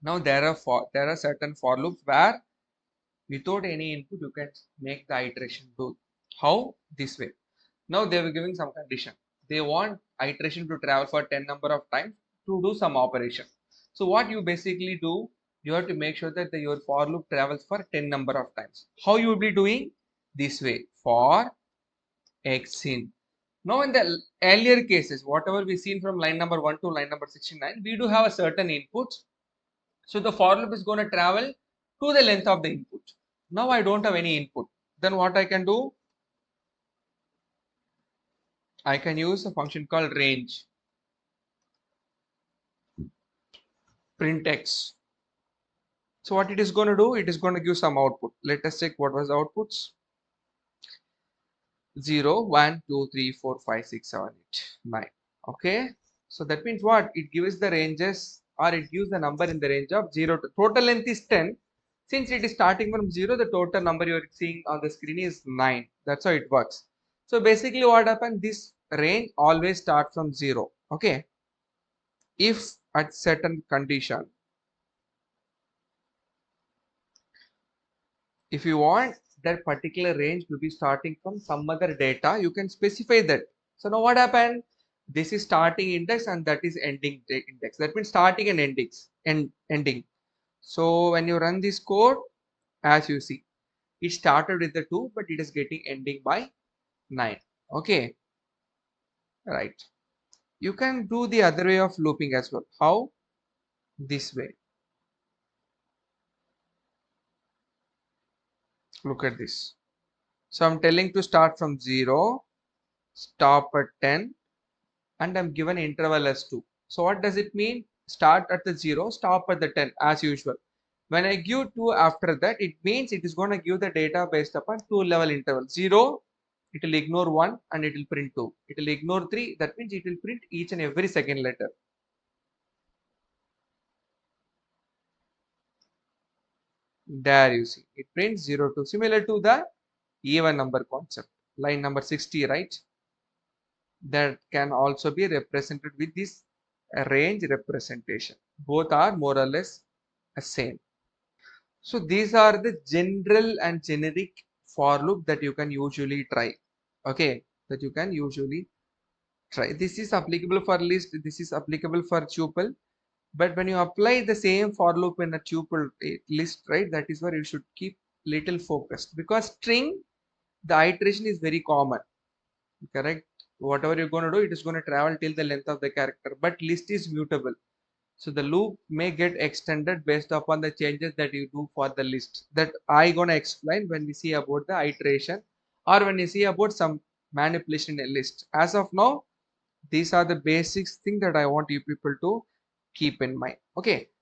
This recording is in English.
Now there are certain for loops where without any input you can make the iteration do. How? This way. Now they were giving some condition. They want iteration to travel for 10 number of times to do some operation. So what you basically do, you have to make sure that your for loop travels for 10 number of times. How you will be doing? This way. For x in. Now in the earlier cases, whatever we seen from line number 1 to line number 69, we do have a certain inputs. So the for loop is going to travel to the length of the input. Now I don't have any input. Then what I can do? I can use a function called range. Print x. So what it is going to do? It is going to give some output. Let us check what was the outputs. 0, 1, 2, 3, 4, 5, 6, 7, 8, 9. Okay. So that means what? It gives the ranges, or it gives the number in the range of 0 to total length is 10. Since it is starting from 0, the total number you are seeing on the screen is 9. That's how it works. So basically what happens? This range always starts from 0. Okay. If at certain condition, if you want that particular range to be starting from some other data, you can specify that. So now what happened? This is starting index and that is ending index. That means starting and ending. So when you run this code, as you see, it started with the 2, but it is getting ending by 9. Okay, right. You can do the other way of looping as well. How? This way. Look at this. So I'm telling to start from 0, stop at 10, and I'm given interval as 2. So what does it mean? Start at the 0, stop at the 10 as usual. When I give 2 after that, it means it is going to give the data based upon 2 level interval. 0, it will ignore 1 and it will print 2. It will ignore 3, that means it will print each and every second letter. There you see, it prints 0 2, similar to the even number concept. Line number 60, right? That can also be represented with this range representation. Both are more or less the same. So these are the general and generic for loop that you can usually try. Okay, that you can usually try. This is applicable for list, this is applicable for tuple. But when you apply the same for loop in a tuple list, right, that is where you should keep little focused, because string, the iteration is very common. Correct? Whatever you're going to do, it is going to travel till the length of the character, but list is mutable. So the loop may get extended based upon the changes that you do for the list, that I gonna explain when we see about the iteration, or when you see about some manipulation in a list. As of now, these are the basics thing that I want you people to keep in mind. Okay.